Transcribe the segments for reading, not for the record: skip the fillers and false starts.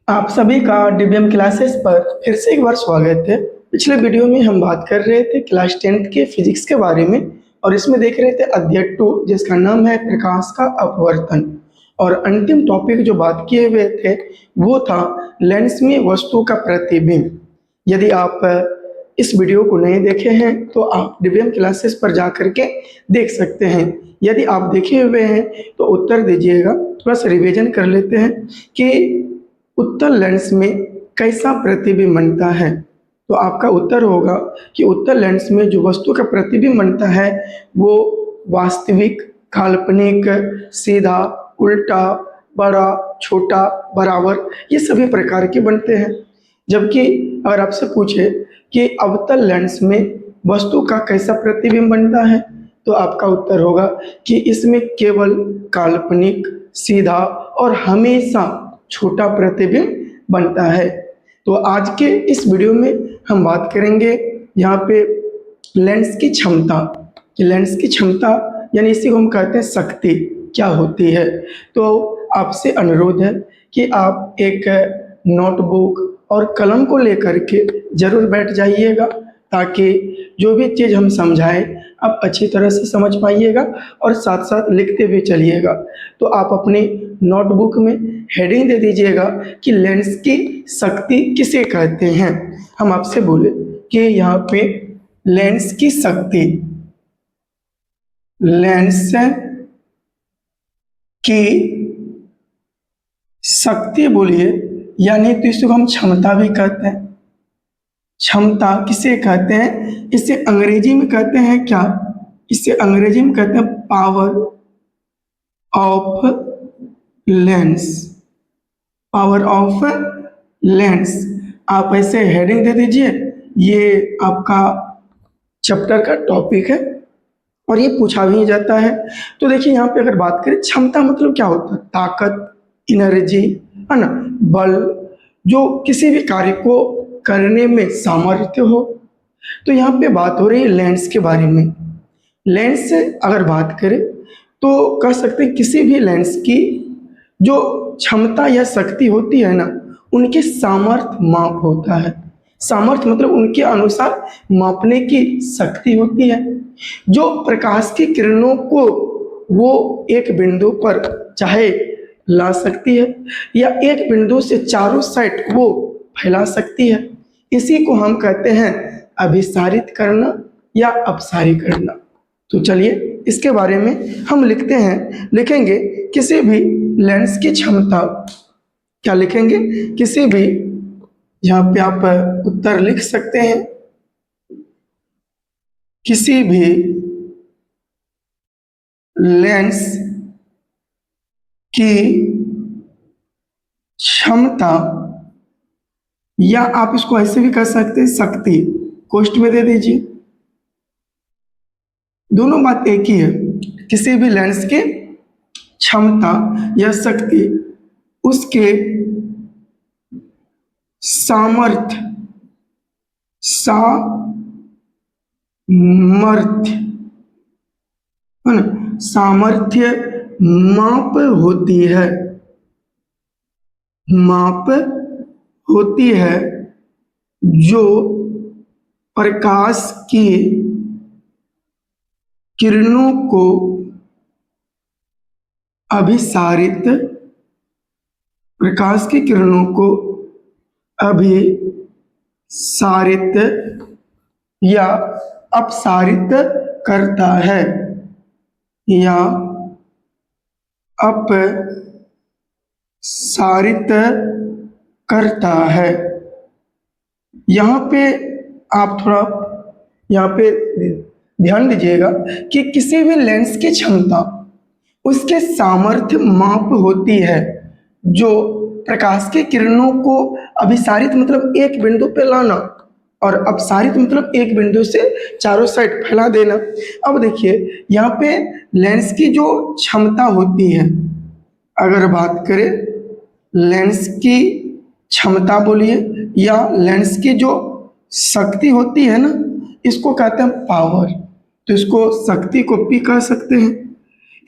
आप सभी का डीबीएम क्लासेस पर फिर से एक बार स्वागत है। पिछले वीडियो में हम बात कर रहे थे क्लास 10th के फिजिक्स के बारे में और इसमें देख रहे थे अध्याय 2 जिसका नाम है प्रकाश का अपवर्तन। और अंतिम टॉपिक जो बात किए हुए थे वो था लेंस में वस्तु का प्रतिबिंब। यदि आप इस वीडियो को नहीं देखे हैं तो आप डीबीएम क्लासेस पर जा करके देख सकते हैं। यदि आप देखे हुए हैं तो उत्तर दीजिएगा। थोड़ा सा रिवीजन कर लेते हैं कि उत्तल लेंस में कैसा प्रतिबिंब बनता है। तो आपका उत्तर होगा कि उत्तल लेंस में जो वस्तु का प्रतिबिंब बनता है वो वास्तविक, काल्पनिक, सीधा, उल्टा, बड़ा, छोटा, बराबर, ये सभी प्रकार के बनते हैं। जबकि अगर आपसे पूछे कि अवतल लेंस में वस्तु का कैसा प्रतिबिंब बनता है तो आपका उत्तर होगा कि इसमें केवल काल्पनिक, सीधा और हमेशा छोटा प्रतिबिंब बनता है। तो आज के इस वीडियो में हम बात करेंगे यहाँ पे लेंस की क्षमता, कि लेंस की क्षमता यानी इसी को हम कहते हैं शक्ति क्या होती है। तो आपसे अनुरोध है कि आप एक नोटबुक और कलम को लेकर के ज़रूर बैठ जाइएगा ताकि जो भी चीज़ हम समझाएं आप अच्छी तरह से समझ पाइएगा और साथ साथ लिखते भी चलिएगा। तो आप अपनी नोटबुक में हेडिंग दे दीजिएगा कि लेंस की शक्ति किसे कहते हैं। हम आपसे बोले कि यहाँ पे लेंस की शक्ति, लेंस की शक्ति बोलिए, यानी तो इसको हम क्षमता भी कहते हैं। क्षमता किसे कहते हैं? इसे अंग्रेजी में कहते हैं क्या? इसे अंग्रेजी में कहते हैं power of lens. Power of lens, आप ऐसे हेडिंग दे दीजिए। ये आपका चैप्टर का टॉपिक है और ये पूछा भी जाता है। तो देखिए यहाँ पे अगर बात करें क्षमता मतलब क्या होता है? ताकत, एनर्जी, है ना, बल, जो किसी भी कार्य को करने में सामर्थ्य हो। तो यहाँ पे बात हो रही है लेंस के बारे में। लेंस से अगर बात करें तो कह सकते हैं किसी भी लेंस की जो क्षमता या शक्ति होती है ना, उनके सामर्थ्य माप होता है। सामर्थ्य मतलब उनके अनुसार मापने की शक्ति होती है। जो प्रकाश की किरणों को वो एक बिंदु पर चाहे ला सकती है या एक बिंदु से चारों साइड वो फैला सकती है, इसी को हम कहते हैं अभिसारित करना या अपसारी करना। तो चलिए इसके बारे में हम लिखेंगे किसी भी लेंस की क्षमता। क्या लिखेंगे? किसी भी, यहाँ पे आप उत्तर लिख सकते हैं, किसी भी लेंस की क्षमता, या आप इसको ऐसे भी कह सकते हैं शक्ति, कोष्ठ में दे दीजिए। दोनों बात एक ही है। किसी भी लेंस के क्षमता या शक्ति उसके सामर्थ्य है ना, सामर्थ्य माप होती है, माप होती है जो प्रकाश की किरणों को अभिसारित, प्रकाश की किरणों को अभिसारित या अपसारित करता है, या अपसारित करता है। यहाँ पे आप थोड़ा यहाँ पे ध्यान दीजिएगा कि किसी भी लेंस की क्षमता उसके सामर्थ्य माप होती है जो प्रकाश की किरणों को अभिसारित मतलब एक बिंदु पे लाना और अपसारित मतलब एक बिंदु से चारों साइड फैला देना। अब देखिए यहाँ पे लेंस की जो क्षमता होती है, अगर बात करें लेंस की क्षमता बोलिए या लेंस की जो शक्ति होती है ना, इसको कहते हैं पावर। तो इसको शक्ति को पी कह सकते हैं।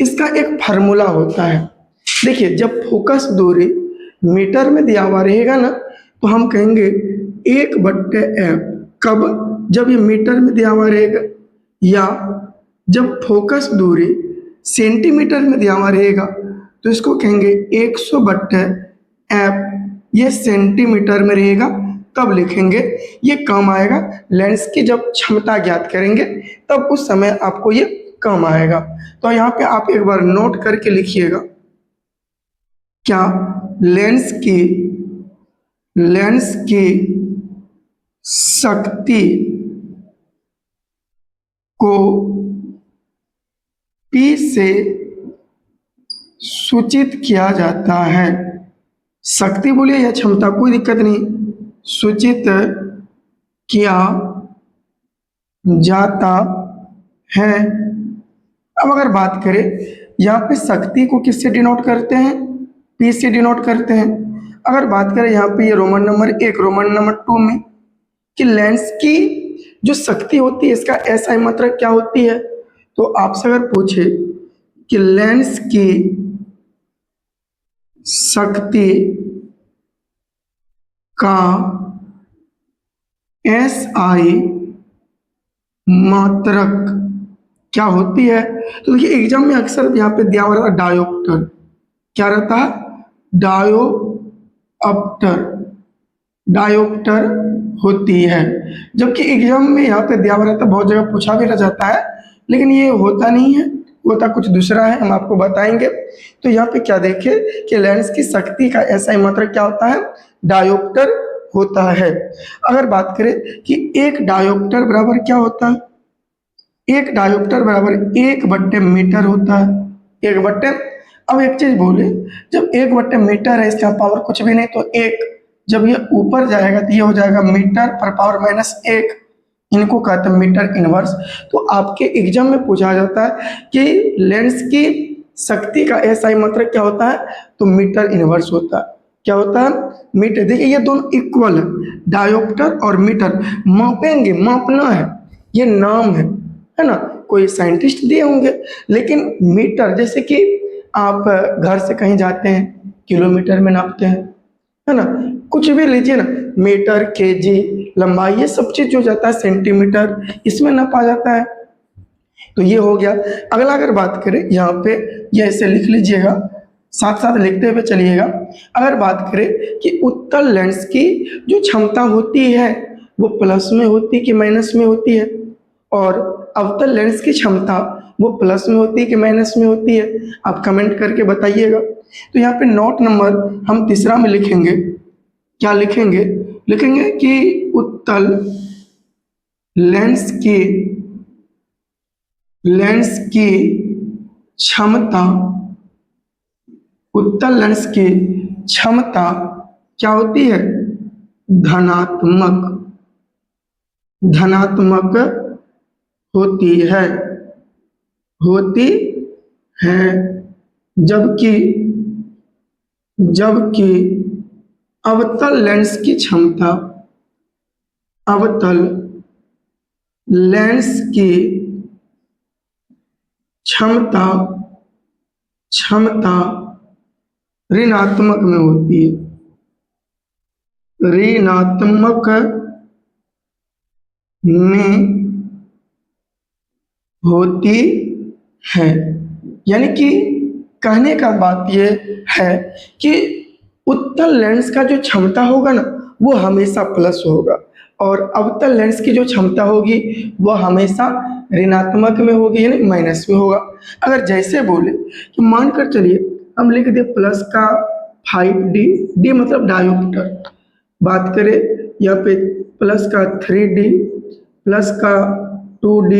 इसका एक फार्मूला होता है। देखिए जब फोकस दूरी मीटर में दिया हुआ रहेगा ना, तो हम कहेंगे 1/f। कब? जब ये मीटर में दिया हुआ रहेगा, या जब फोकस दूरी सेंटीमीटर में दिया हुआ रहेगा तो इसको कहेंगे 100/f। ये सेंटीमीटर में रहेगा तब लिखेंगे, ये काम आएगा। लेंस की जब क्षमता ज्ञात करेंगे तब उस समय आपको ये काम आएगा। तो यहाँ पे आप एक बार नोट करके लिखिएगा, क्या लेंस की शक्ति को P से सूचित किया जाता है। शक्ति बोलिए या क्षमता, कोई दिक्कत नहीं, सूचित किया जाता है। अब अगर बात करें यहाँ पे शक्ति को किससे डिनोट करते हैं? P से डिनोट करते हैं। अगर बात करें यहाँ पे ये रोमन नंबर 1 रोमन नंबर 2 में कि लेंस की जो शक्ति होती है इसका एसआई मात्रा क्या होती है, तो आपसे अगर पूछे कि लेंस की शक्ति का एसआई मात्रक क्या होती है, तो देखिए एग्जाम में अक्सर यहाँ पे दिया हुआ रहता है डायोप्टर। क्या रहता है? डायोप्टर होती है। जबकि एग्जाम में यहाँ पे दिया हुआ रहता है, बहुत जगह पूछा भी रह जाता है, लेकिन ये होता नहीं है, होता कुछ दूसरा है, हम आपको बताएंगे। तो यहाँ पे क्या देखें कि लेंस की शक्ति का एसआई मात्रक क्या होता है? डायोप्टर होता है। अगर बात करें कि एक डायोप्टर बराबर क्या होता है, एक डायोप्टर बराबर 1/मीटर होता है। 1/, अब एक चीज बोले, जब 1/मीटर है इसका पावर कुछ भी नहीं, तो 1 जब ये ऊपर जाएगा तो ये हो जाएगा मीटर पर पावर -1, इनको कहते हैं मीटर इनवर्स। तो आपके एग्जाम में पूछा जाता है कि लेंस की शक्ति का एसआई मात्रक क्या होता है, तो मीटर इनवर्स होता है। क्या होता है? मीटर। देखिए ये दोनों इक्वल है, डायोप्टर और मीटर। मापेंगे, मापना है, ये नाम है ना, कोई साइंटिस्ट दिए होंगे। लेकिन मीटर, जैसे कि आप घर से कहीं जाते हैं किलोमीटर में नापते हैं, है ना, कुछ भी लीजिए ना, मीटर, केजी, लंबाई, ये सब चीज जो जाता है सेंटीमीटर, इसमें नापा जाता है। तो ये हो गया। अगला अगर बात करें यहाँ पे, ये ऐसे लिख लीजिएगा, साथ साथ लिखते हुए चलिएगा। अगर बात करें कि उत्तल लेंस की जो क्षमता होती है वो प्लस में होती कि माइनस में होती है, और अवतल लेंस की क्षमता वो प्लस में होती है कि माइनस में होती है, आप कमेंट करके बताइएगा। तो यहाँ पे नोट नंबर हम तीसरा में लिखेंगे, क्या लिखेंगे? लिखेंगे कि उत्तल लेंस की क्षमता, उत्तल लेंस की क्षमता क्या होती है? धनात्मक होती है। जबकि अवतल लेंस की क्षमता, अवतल लेंस की क्षमता ऋणात्मक में होती है, ऋणात्मक में होती है। यानी कि कहने का बात ये है कि उत्तल लेंस का जो क्षमता होगा ना वो हमेशा प्लस होगा, और अवतल लेंस की जो क्षमता होगी वह हमेशा ऋणात्मक में होगी, यानी माइनस में होगा। अगर जैसे बोले कि मानकर चलिए हम लिख दे प्लस का 5D, डी मतलब डायोप्टर, बात करें यहाँ पे प्लस का 3D, प्लस का 2D,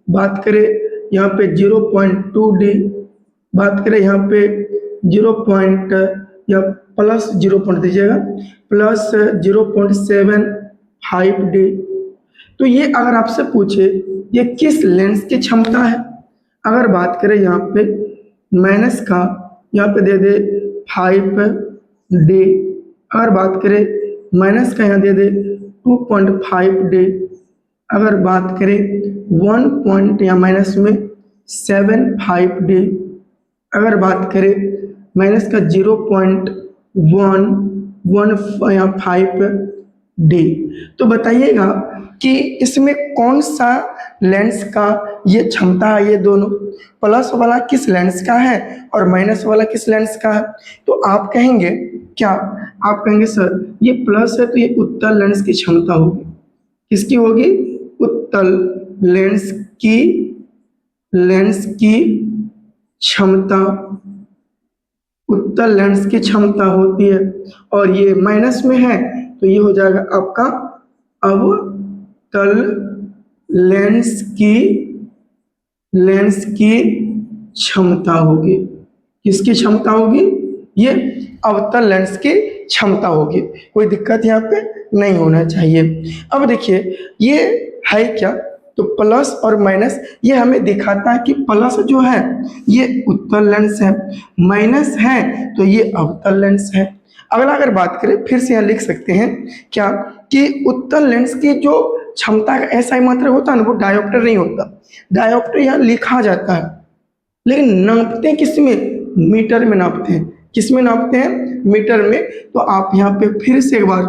बात करें यहाँ पे 0.2D, बात करें यहाँ पे 0. या प्लस 0. दीजिएगा, प्लस 0.75D। तो ये अगर आपसे पूछे ये किस लेंस की क्षमता है, अगर बात करें यहाँ पे माइनस का, यहाँ पे दे दे 5D, अगर बात करें माइनस का यहाँ दे दे 2.5D, अगर बात करें 1 पॉइंट या माइनस में 7.5D, अगर बात करें माइनस का 0.5 115D। तो बताइएगा कि इसमें कौन सा लेंस का ये क्षमता है, ये दोनों प्लस वाला किस लेंस का है और माइनस वाला किस लेंस का है। तो आप कहेंगे क्या, आप कहेंगे सर ये प्लस है तो ये उत्तल लेंस की क्षमता होगी। किसकी होगी? उत्तल लेंस की क्षमता, उत्तल लेंस की क्षमता होती है। और ये माइनस में है तो ये हो जाएगा आपका अवतल लेंस की क्षमता होगी। किसकी क्षमता होगी? ये अवतल लेंस की क्षमता होगी। कोई दिक्कत यहाँ पे नहीं होना चाहिए। अब देखिए ये है क्या, तो प्लस और माइनस ये हमें दिखाता है कि प्लस जो है ये उत्तल लेंस है, माइनस है तो ये अवतल लेंस है। अगला अगर बात करें फिर से यहाँ लिख सकते हैं क्या, कि उत्तल लेंस की जो क्षमता का ऐसा ही मात्रा होता है ना, वो डायोप्टर नहीं होता। डायोप्टर यहाँ लिखा जाता है, लेकिन नापते हैं किस में? मीटर में नापते हैं। किस में नापते हैं? मीटर में। तो आप यहाँ पे फिर से एक बार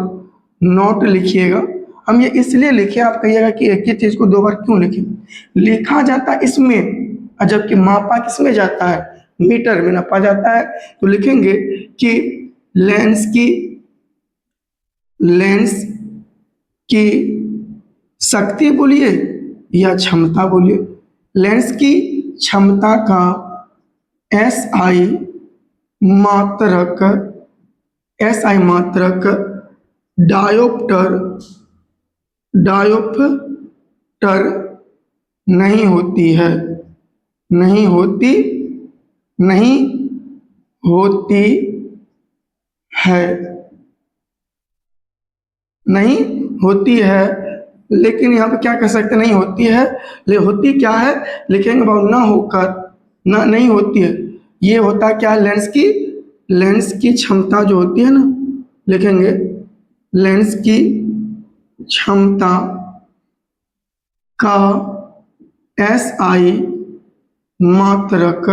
नोट लिखिएगा। हम ये इसलिए लिखे, आप कहिएगा कि एक ही चीज को दो बार क्यों लिखे। लिखा जाता है इसमें, और जबकि मापा किस में जाता है? मीटर में नापा जाता है। तो लिखेंगे कि लेंस की शक्ति बोलिए या क्षमता बोलिए, लेंस की क्षमता का SI मात्रक डायोप्टर नहीं होती है, नहीं होती है। लेकिन यहाँ पे क्या कह सकते नहीं होती है, ले होती क्या है लिखेंगे भाव ना होकर, ना नहीं होती है। ये होता क्या है? लेंस की क्षमता जो होती है ना, लिखेंगे लेंस की क्षमता का SI मात्रक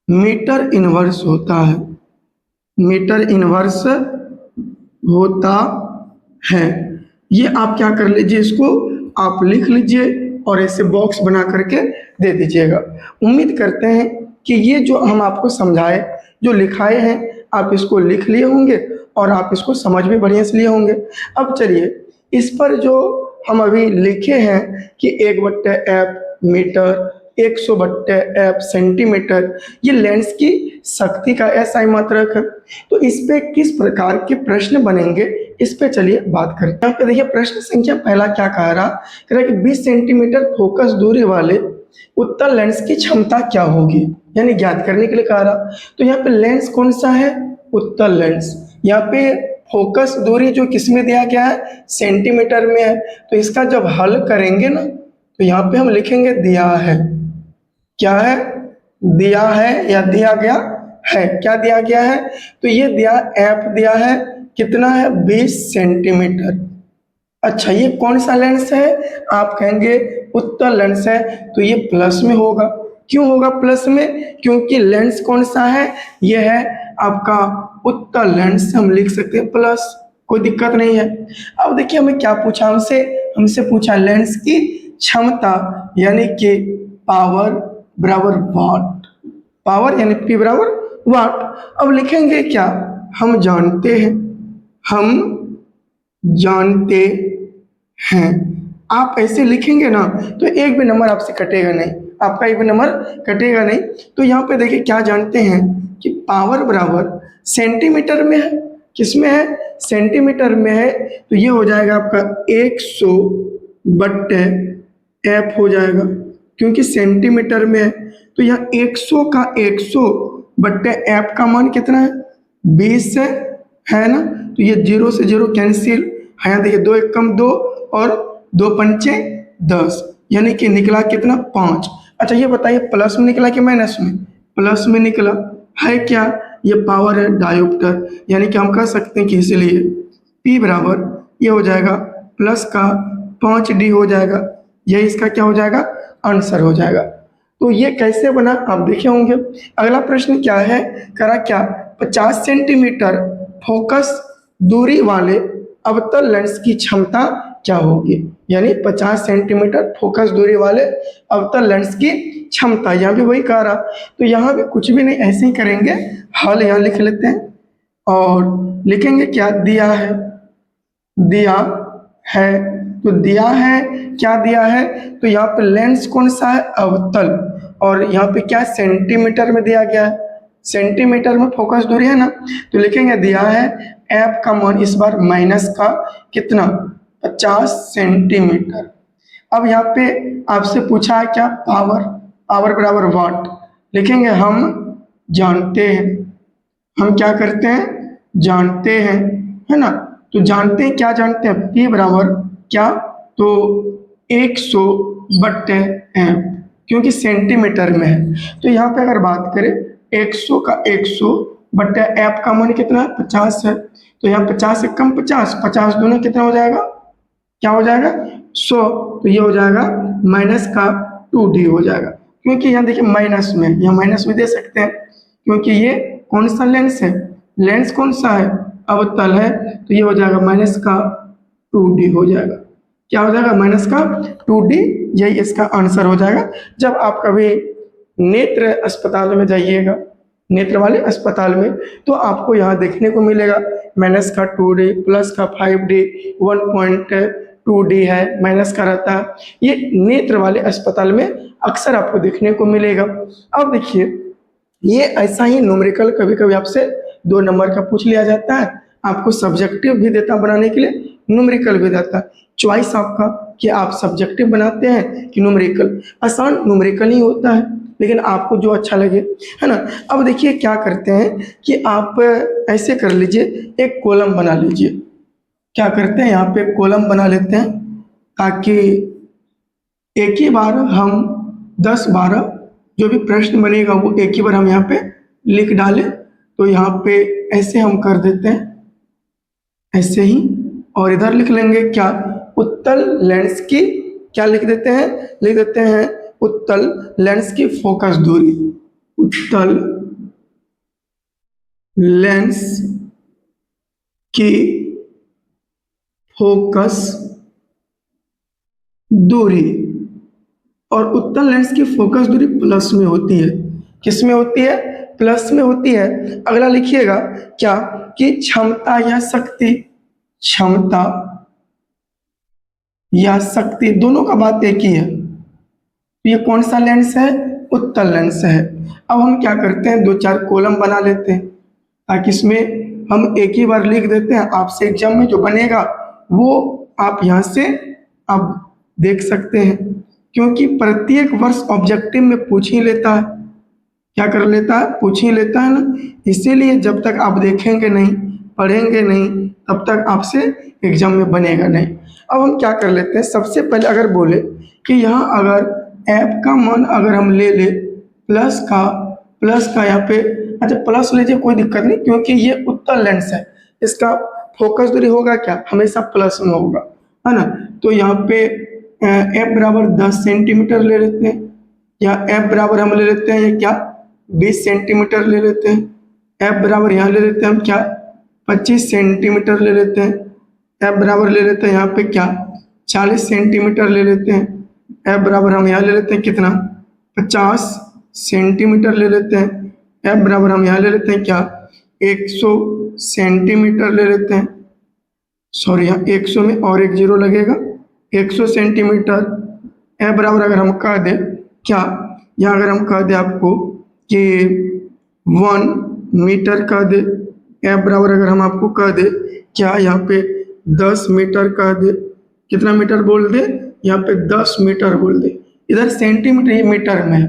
मीटर इनवर्स होता है, मीटर इनवर्स होता है। ये आप क्या कर लीजिए, इसको आप लिख लीजिए और ऐसे बॉक्स बना करके दे दीजिएगा। उम्मीद करते हैं कि ये जो हम आपको समझाए, जो लिखाए हैं, आप इसको लिख लिए होंगे और आप इसको समझ भी बढ़िया से लिए होंगे। अब चलिए इस पर जो हम अभी लिखे हैं कि 1/F मीटर, 100/F सेंटीमीटर, ये लेंस की शक्ति का SI मात्रक है। तो इस पे किस प्रकार के प्रश्न बनेंगे, इस पे चलिए बात करते हैं। यहाँ पे देखिए प्रश्न संख्या पहला क्या कह रहा है कि 20 सेंटीमीटर फोकस दूरी वाले उत्तल लेंस की क्षमता क्या होगी, यानी ज्ञात करने के लिए कह रहा। तो यहाँ पे लेंस कौन सा है? उत्तल लेंस। यहाँ पे फोकस दूरी जो किस में दिया गया है? सेंटीमीटर में है। तो इसका जब हल करेंगे ना, तो यहाँ पे हम लिखेंगे दिया है। क्या है? दिया है या दिया गया है। क्या दिया गया है? तो ये दिया F दिया है, कितना है? 20 सेंटीमीटर। अच्छा ये कौन सा लेंस है? आप कहेंगे उत्तल लेंस है, तो ये प्लस में होगा। क्यों होगा प्लस में? क्योंकि लेंस कौन सा है? ये है आपका उत्तल लेंस, हम लिख सकते हैं प्लस, कोई दिक्कत नहीं है। अब देखिए हमें क्या पूछा, हमसे पूछा लेंस की क्षमता, यानी कि पावर बराबर वाट, पावर यानी P बराबर वाट। अब लिखेंगे क्या? हम जानते हैं। आप ऐसे लिखेंगे ना तो एक भी नंबर आपसे कटेगा नहीं, आपका एक भी नंबर कटेगा नहीं। तो यहाँ पे देखिए क्या जानते हैं कि पावर बराबर सेंटीमीटर में है। किस में है? सेंटीमीटर में है। तो ये हो जाएगा आपका 100/F हो जाएगा, क्योंकि सेंटीमीटर में है। तो यहाँ 100 का 100/F का मान कितना है? 20 है ना। तो ये 0 से 0 कैंसिल है। यहाँ देखिए 2 1 कम 2 और 2 पंचे 10, यानी कि निकला कितना? 5। अच्छा ये बताइए प्लस में निकला कि माइनस में? प्लस में निकला है। क्या? ये पावर है डायोप्टर, यानी कि हम कह सकते हैं कि इसलिए P बराबर ये हो जाएगा प्लस का 5D हो जाएगा। यही इसका क्या हो जाएगा? आंसर हो जाएगा। तो ये कैसे बना आप देखे होंगे। अगला प्रश्न क्या है, करा क्या 50 सेंटीमीटर फोकस दूरी वाले अवतल लेंस की क्षमता क्या होगी। यानी 50 सेंटीमीटर फोकस दूरी वाले अवतल लेंस की क्षमता, यहाँ भी वही कह रहा। तो यहाँ भी कुछ भी नहीं, ऐसे ही करेंगे, हल यहाँ लिख लेते हैं और लिखेंगे क्या दिया है, दिया है। तो दिया है, क्या दिया है, तो यहाँ पे लेंस कौन सा है, अवतल, और यहाँ पे क्या सेंटीमीटर में दिया गया है, सेंटीमीटर में फोकस दूरी है ना। तो लिखेंगे दिया है एफ का मान इस बार माइनस का कितना, 50 सेंटीमीटर। अब यहाँ पे आपसे पूछा है क्या, पावर, पावर बराबर वाट। लिखेंगे हम जानते हैं, हम क्या करते हैं, जानते हैं, है ना। तो जानते हैं, क्या जानते हैं, P बराबर क्या, तो 100 बट्टे एफ, क्योंकि सेंटीमीटर में है। तो यहाँ पे अगर बात करें 100 का 100 बट्टे एफ का मान कितना है, 50 है। तो यहाँ 50 से कम 50, 50 दोनों कितना हो जाएगा, क्या हो जाएगा, 100। तो ये हो जाएगा माइनस का 2D हो जाएगा, क्योंकि यहाँ देखिए माइनस में, यहाँ माइनस भी दे सकते हैं, क्योंकि ये कौन सा लेंस है, लेंस कौन सा है, अवतल है। तो ये हो जाएगा माइनस का 2D हो जाएगा, क्या हो जाएगा, माइनस का 2D, यही इसका आंसर हो जाएगा। जब आप कभी नेत्र अस्पताल में जाइएगा, नेत्र वाले अस्पताल में, तो आपको यहाँ देखने को मिलेगा माइनस का 2D प्लस का 5D 1.2D है, माइनस का रहता है। ये नेत्र वाले अस्पताल में अक्सर आपको देखने को मिलेगा। अब देखिए ये ऐसा ही न्यूमेरिकल कभी कभी आपसे 2 नंबर का पूछ लिया जाता है, आपको सब्जेक्टिव भी देता बनाने के लिए, न्यूमेरिकल भी देता है। चॉइस आपका कि आप सब्जेक्टिव बनाते हैं कि न्यूमेरिकल। आसान न्यूमेरिकल ही होता है, लेकिन आपको जो अच्छा लगे, है ना। अब देखिए क्या करते हैं कि आप ऐसे कर लीजिए, एक कॉलम बना लीजिए। क्या करते हैं, यहाँ पे कॉलम बना लेते हैं, ताकि एक ही बार हम 10-12 जो भी प्रश्न बनेगा वो एक ही बार हम यहाँ पे लिख डालें। तो यहाँ पे ऐसे हम कर देते हैं, ऐसे ही, और इधर लिख लेंगे क्या, उत्तल लेंस की, क्या लिख देते हैं, लिख देते हैं उत्तल लेंस की फोकस दूरी, उत्तल लेंस की फोकस दूरी। और उत्तल लेंस की फोकस दूरी प्लस में होती है, किस में होती है, प्लस में होती है। अगला लिखिएगा क्या, कि क्षमता या शक्ति, क्षमता या शक्ति दोनों का बात एक ही है। ये कौन सा लेंस है, उत्तल लेंस है। अब हम क्या करते हैं, 2-4 कॉलम बना लेते हैं, ताकि इसमें हम एक ही बार लिख देते हैं। आपसे एग्जाम में जो बनेगा वो आप यहाँ से आप देख सकते हैं, क्योंकि प्रत्येक वर्ष ऑब्जेक्टिव में पूछ ही लेता है, क्या कर लेता है, पूछ ही लेता है ना। इसीलिए जब तक आप देखेंगे नहीं, पढ़ेंगे नहीं, तब तक आपसे एग्जाम में बनेगा नहीं। अब हम क्या कर लेते हैं, सबसे पहले अगर बोले कि यहाँ अगर एफ का मान अगर हम ले ले प्लस का यहाँ पे, अच्छा प्लस लीजिए कोई दिक्कत नहीं, क्योंकि ये उत्तल लेंस है, इसका फोकस दूरी होगा क्या, हमेशा प्लस में होगा, है ना। तो यहाँ पे एफ बराबर 10 सेंटीमीटर ले लेते हैं, या एफ बराबर हम ले लेते हैं, ये क्या 20 सेंटीमीटर ले लेते हैं। एफ बराबर यहाँ ले लेते हैं हम क्या 25 सेंटीमीटर ले लेते हैं। एफ बराबर ले लेते हैं यहाँ पे क्या 40 सेंटीमीटर ले लेते हैं। एफ बराबर हम यहाँ ले लेते हैं कितना 50 सेंटीमीटर ले लेते हैं। एफ बराबर हम यहाँ ले लेते हैं क्या 100 सेंटीमीटर ले लेते हैं। सॉरी यहाँ 100 में और एक जीरो लगेगा, 100 सेंटीमीटर। एफ बराबर अगर हम कह दें क्या, यहाँ अगर हम कह दें आपको कि 1 मीटर कह दे, एफ बराबर अगर हम आपको कह दे क्या यहाँ पे 10 मीटर कह दे, कितना मीटर बोल दे यहाँ पे 10 मीटर बोल दे, इधर सेंटीमीटर ये मीटर में है।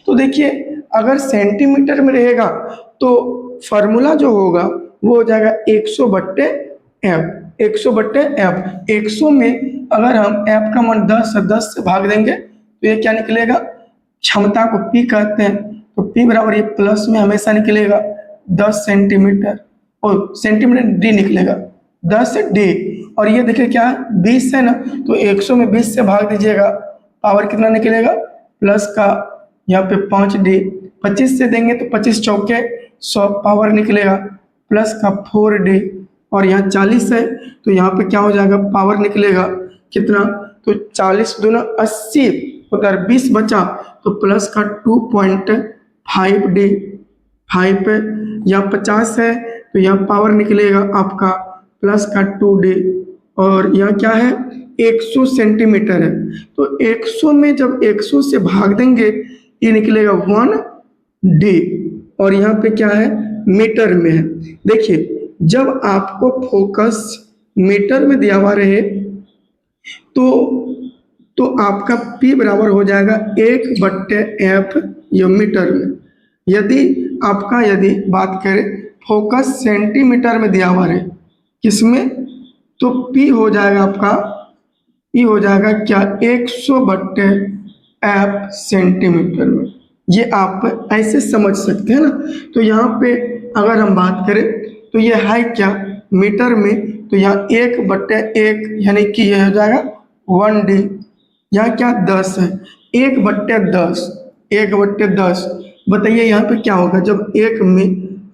तो देखिए अगर सेंटीमीटर में रहेगा तो फार्मूला जो होगा वो हो जाएगा 100 बट्टे एफ, 100 बट्टे एफ। 100 में अगर हम एफ का मान 10 से भाग देंगे तो ये क्या निकलेगा, क्षमता को पी कहते हैं, तो पी बराबर ये प्लस में हमेशा निकलेगा 10 सेंटीमीटर, और सेंटीमीटर डी निकलेगा 10 डी। और ये देखिए क्या 20 है ना, तो 100 में 20 से भाग दीजिएगा, पावर कितना निकलेगा प्लस का यहाँ पे 5 डी। 25 से देंगे तो 25 चौके 100 पावर निकलेगा प्लस का 4D, और यहाँ 40 है तो यहाँ पे क्या हो जाएगा, पावर निकलेगा कितना, तो 40 दूना 80, उधर 20 बचा तो प्लस का 2.5D 5 है। यहाँ 50 है तो यहाँ पावर निकलेगा आपका प्लस का 2D, और यहाँ क्या है 100 सेंटीमीटर है, तो 100 में जब 100 से भाग देंगे ये निकलेगा 1D, और यहाँ पे क्या है मीटर में है। देखिए जब आपको फोकस मीटर में दिया हुआ रहे तो आपका P बराबर हो जाएगा 1/F ये मीटर में। यदि बात करें फोकस सेंटीमीटर में दिया हुआ रहे किसमें, तो P हो जाएगा क्या 100/F सेंटीमीटर में। ये आप ऐसे समझ सकते हैं ना। तो यहाँ पे अगर हम बात करें तो ये है क्या मीटर में, तो यहाँ 1/1 यानी कि ये हो जाएगा 1D। यहाँ क्या 10 है, 1/10 बताइए यहाँ पे क्या होगा, जब 1 में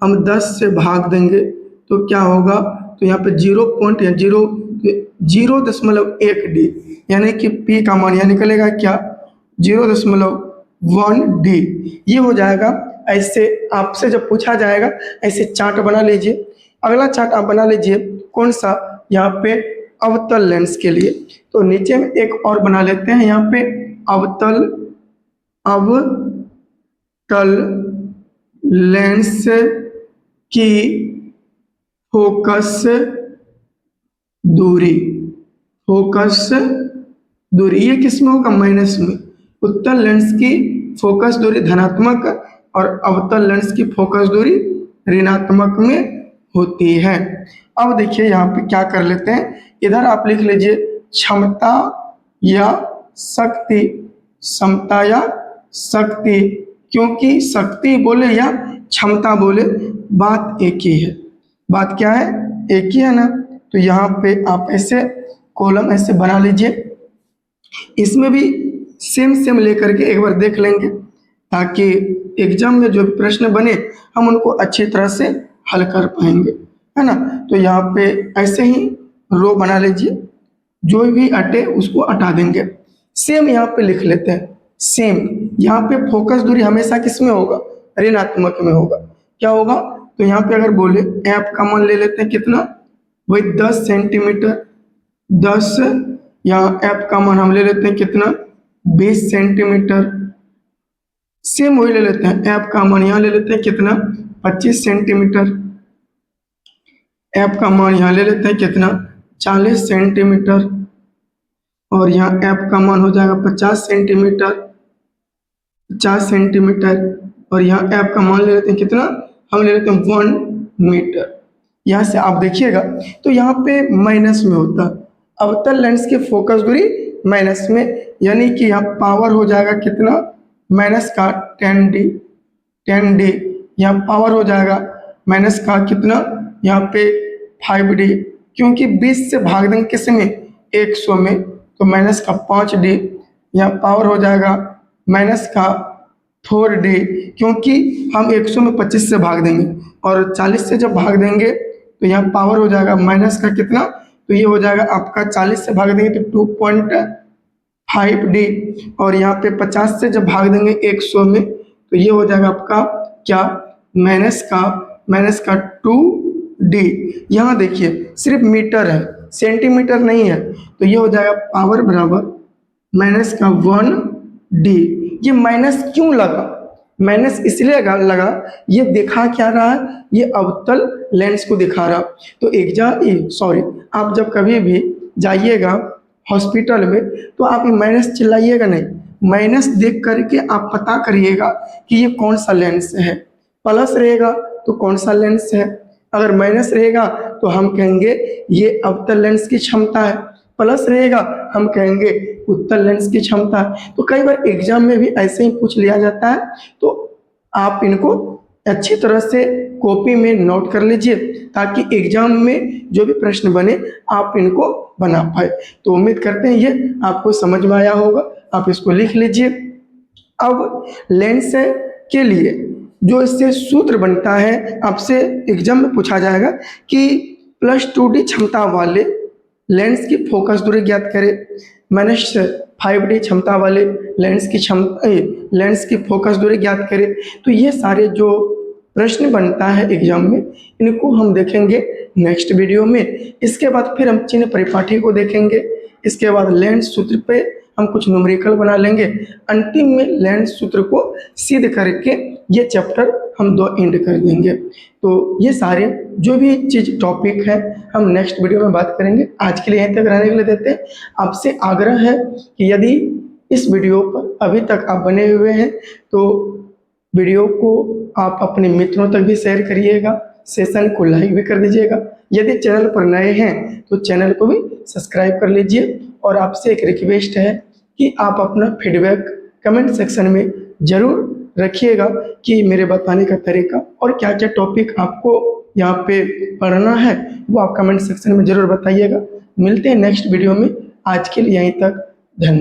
हम 10 से भाग देंगे तो क्या होगा, तो यहाँ पे 0.1D यानी कि P का मान यहाँ निकलेगा क्या 0.1D। ये हो जाएगा। ऐसे आपसे जब पूछा जाएगा ऐसे चार्ट बना लीजिए। अगला चार्ट आप बना लीजिए कौन सा, यहाँ पे अवतल लेंस के लिए। तो नीचे में एक और बना लेते हैं, यहाँ पे अवतल लेंस की फोकस दूरी ये किस में होगा, माइनस में। उत्तल लेंस की फोकस दूरी धनात्मक और अवतल लेंस की फोकस दूरी ऋणात्मक में होती है। अब देखिए यहाँ पे क्या कर लेते हैं, इधर आप लिख लीजिए क्षमता या शक्ति, क्योंकि शक्ति बोले या क्षमता बोले बात एक ही है। बात क्या है, एक ही है ना। तो यहाँ पे आप ऐसे कॉलम ऐसे बना लीजिए। इसमें भी सेम लेकर के एक बार देख लेंगे ताकि एग्जाम में जो भी प्रश्न बने हम उनको अच्छी तरह से हल कर पाएंगे, है ना। तो यहाँ पे ऐसे ही रो बना लीजिए, जो भी हटे उसको हटा देंगे। सेम यहाँ पे लिख लेते हैं, सेम यहाँ पे फोकस दूरी हमेशा किस में होगा, ऋणात्मक में होगा। क्या होगा, तो यहाँ पे अगर बोले एफ का मान ले लेते हैं कितना, वही 10 सेंटीमीटर, 10, यहाँ एफ का मान हम ले लेते हैं कितना 20 सेंटीमीटर। सेम वही ले लेते हैं, एफ का मान यहाँ ले लेते हैं कितना 25 सेंटीमीटर, एफ का मान यहाँ ले लेते हैं कितना 40 सेंटीमीटर, और यहाँ एफ का मान हो जाएगा 50 सेंटीमीटर, और यहाँ एफ का मान ले लेते हैं कितना, हम ले लेते हैं 1 मीटर। यहाँ से आप देखिएगा तो यहाँ पे माइनस में होता है, अवतल लेंस की फोकस दूरी माइनस में, यानी कि यहाँ पावर हो जाएगा कितना माइनस का 10D, यहाँ पावर हो जाएगा माइनस का कितना यहाँ पे 5D, क्योंकि 20 से भाग देंगे किस में 100 में, तो माइनस का 5D, यहाँ पावर हो जाएगा माइनस का 4D, क्योंकि हम 100 में 25 से भाग देंगे और 40 से जब भाग देंगे तो यहाँ पावर हो जाएगा माइनस का कितना, तो ये हो जाएगा आपका 40 से भाग देंगे तो 2.5D, और यहाँ पे 50 से जब भाग देंगे 100 में तो ये हो जाएगा आपका क्या माइनस का 2D। यहाँ देखिए सिर्फ मीटर है, सेंटीमीटर नहीं है, तो ये हो जाएगा पावर बराबर माइनस का 1D। ये माइनस क्यों लगा, माइनस इसलिए लगा, ये दिखा क्या रहा है, ये अवतल लेंस को दिखा रहा। तो आप जब कभी भी जाइएगा हॉस्पिटल में तो आप ये माइनस चिल्लाइएगा नहीं, माइनस देख करके आप पता करिएगा कि ये कौन सा लेंस है। प्लस रहेगा तो कौन सा लेंस है, अगर माइनस रहेगा तो हम कहेंगे ये अवतल लेंस की क्षमता है, प्लस रहेगा हम कहेंगे उत्तल लेंस की क्षमता है। तो कई बार एग्जाम में भी ऐसे ही पूछ लिया जाता है, तो आप इनको अच्छी तरह से कॉपी में नोट कर लीजिए ताकि एग्जाम में जो भी प्रश्न बने आप इनको बना पाए। तो उम्मीद करते हैं ये आपको समझ में आया होगा, आप इसको लिख लीजिए। अब लेंस के लिए जो इससे सूत्र बनता है, आपसे एग्जाम में पूछा जाएगा कि +2D क्षमता वाले लेंस की फोकस दूरी ज्ञात करें, -5D क्षमता वाले लेंस की फोकस दूरी ज्ञात करें। तो ये सारे जो प्रश्न बनता है एग्जाम में, इनको हम देखेंगे नेक्स्ट वीडियो में। इसके बाद फिर हम चिन्ह परिपाटी को देखेंगे। इसके बाद लेंस सूत्र पे हम कुछ न्यूमेरिकल बना लेंगे। अंतिम में लेंस सूत्र को सिद्ध करके ये चैप्टर हम 2 एंड कर देंगे। तो ये सारे जो भी चीज़ टॉपिक है हम नेक्स्ट वीडियो में बात करेंगे। आज के लिए यहीं तक रहने के लिए देते हैं। आपसे आग्रह है कि यदि इस वीडियो पर अभी तक आप बने हुए हैं तो वीडियो को आप अपने मित्रों तक भी शेयर करिएगा, सेशन को लाइक भी कर दीजिएगा। यदि चैनल पर नए हैं तो चैनल को भी सब्सक्राइब कर लीजिए। और आपसे एक रिक्वेस्ट है कि आप अपना फीडबैक कमेंट सेक्शन में ज़रूर रखिएगा कि मेरे बताने का तरीका और क्या क्या टॉपिक आपको यहाँ पे पढ़ना है वो आप कमेंट सेक्शन में ज़रूर बताइएगा। मिलते हैं नेक्स्ट वीडियो में। आज के लिए यहीं तक, धन्यवाद।